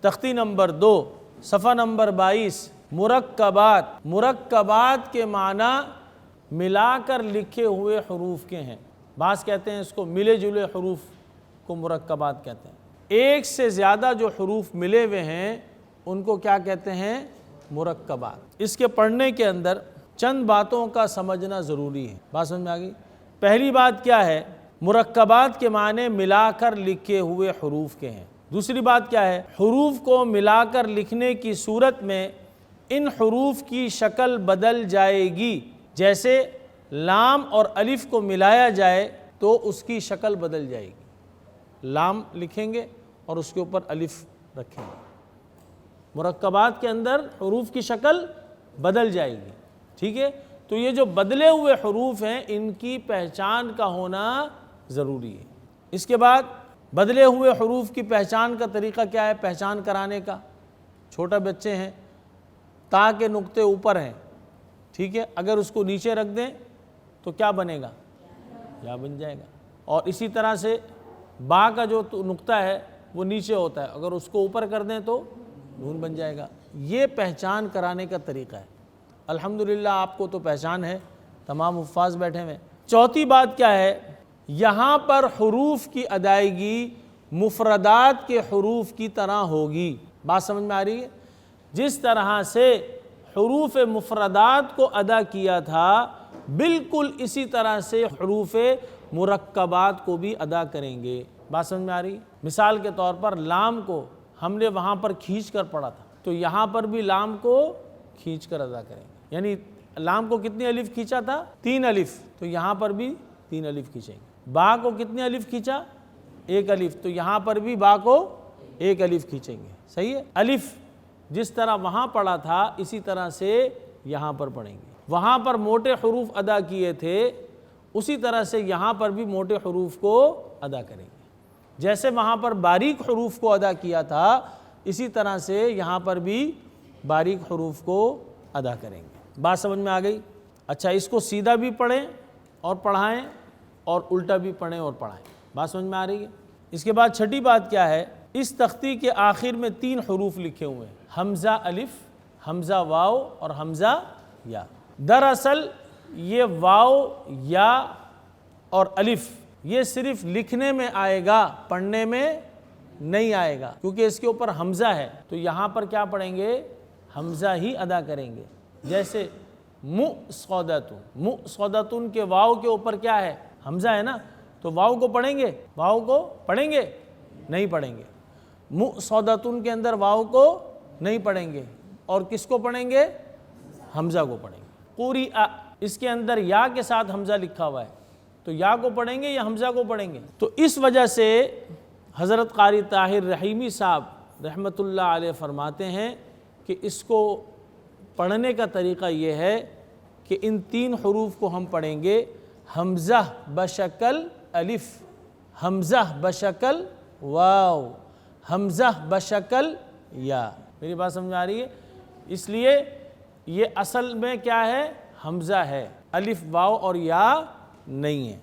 تختی نمبر 2 صفحہ نمبر 22، مرکبات۔ مرکبات کے معنی ملا کر لکھے ہوئے حروف کے ہیں۔ بعض کہتے ہیں اس کو ملے جلے حروف کو مرکبات کہتے ہیں۔ ایک سے زیادہ جو حروف ملے ہوئے ہیں ان کو کیا کہتے ہیں؟ مرکبات۔ اس کے پڑھنے کے اندر چند باتوں کا سمجھنا ضروری ہے۔ بات سمجھ میں آ گئی؟ پہلی بات کیا ہے؟ مرکبات کے معنی ملا کر لکھے ہوئے حروف کے ہیں۔ دوسری بات کیا ہے؟ حروف کو ملا کر لکھنے کی صورت میں ان حروف کی شکل بدل جائے گی۔ جیسے لام اور الف کو ملایا جائے تو اس کی شکل بدل جائے گی، لام لکھیں گے اور اس کے اوپر الف رکھیں گے، مرکبات کے اندر حروف کی شکل بدل جائے گی، ٹھیک ہے؟ تو یہ جو بدلے ہوئے حروف ہیں ان کی پہچان کا ہونا ضروری ہے۔ اس کے بعد بدلے ہوئے حروف کی پہچان کا طریقہ کیا ہے؟ پہچان کرانے کا، چھوٹا بچے ہیں، تا کے نقطے اوپر ہیں، ٹھیک ہے؟ اگر اس کو نیچے رکھ دیں تو کیا بنے گا؟ یا بن جائے گا۔ اور اسی طرح سے با کا جو نقطہ ہے وہ نیچے ہوتا ہے، اگر اس کو اوپر کر دیں تو نون بن جائے گا۔ یہ پہچان کرانے کا طریقہ ہے۔ الحمدللہ آپ کو تو پہچان ہے، تمام حفاظ بیٹھے ہوئے۔ چوتھی بات کیا ہے؟ یہاں پر حروف کی ادائیگی مفردات کے حروف کی طرح ہوگی۔ بات سمجھ میں آ رہی ہے؟ جس طرح سے حروف مفردات کو ادا کیا تھا بالکل اسی طرح سے حروف مرکبات کو بھی ادا کریں گے۔ بات سمجھ میں آ رہی ہے؟ مثال کے طور پر لام کو ہم نے وہاں پر کھینچ کر پڑھا تھا، تو یہاں پر بھی لام کو کھینچ کر ادا کریں گے۔ یعنی لام کو کتنی الف کھینچا تھا؟ 3 الف، تو یہاں پر بھی 3 الف کھینچیں گے۔ با کو کتنی الف کھینچا؟ 1 الف، تو یہاں پر بھی با کو 1 الف کھینچیں گے۔ صحیح ہے؟ الف جس طرح وہاں پڑھا تھا اسی طرح سے یہاں پر پڑھیں گے۔ وہاں پر موٹے حروف ادا کیے تھے اسی طرح سے یہاں پر بھی موٹے حروف کو ادا کریں گے۔ جیسے وہاں پر باریک حروف کو ادا کیا تھا اسی طرح سے یہاں پر بھی باریک حروف کو ادا کریں گے۔ بات سمجھ میں آ گئی؟ اچھا، اس کو سیدھا بھی پڑھیں اور پڑھائیں اور الٹا بھی پڑھیں اور پڑھائیں۔ بات سمجھ میں آ رہی ہے؟ اس کے بعد چھٹی بات کیا ہے؟ اس تختی کے آخر میں 3 حروف لکھے ہوئے ہیں، حمزہ الف، حمزہ واو اور حمزہ یا۔ دراصل یہ واو، یا اور الف یہ صرف لکھنے میں آئے گا، پڑھنے میں نہیں آئے گا، کیونکہ اس کے اوپر حمزہ ہے، تو یہاں پر کیا پڑھیں گے؟ حمزہ ہی ادا کریں گے۔ جیسے مُصَدَّۃٌ، مُصَدَّۃٌ کے واو کے اوپر کیا ہے؟ حمزہ ہے نا، تو واو کو پڑھیں گے؟ واو کو پڑھیں گے؟ نہیں پڑھیں گے۔ مُصَدَّۃٌ کے اندر واو کو نہیں پڑھیں گے، اور کس کو پڑھیں گے؟ حمزہ کو پڑھیں گے۔ قُرِئَ، اس کے اندر یا کے ساتھ حمزہ لکھا ہوا ہے، تو یا کو پڑھیں گے یا حمزہ کو پڑھیں گے؟ تو اس وجہ سے حضرت قاری طاہر رحیمی صاحب رحمۃ اللہ علیہ فرماتے ہیں کہ اس کو پڑھنے کا طریقہ یہ ہے کہ ان 3 حروف کو ہم پڑھیں گے، حمزہ بشکل الف، حمزہ بشکل واو، حمزہ بشکل یا۔ میری بات سمجھ میں آ رہی ہے؟ اس لیے یہ اصل میں کیا ہے؟ حمزہ ہے، الف واو اور یا نہیں ہے۔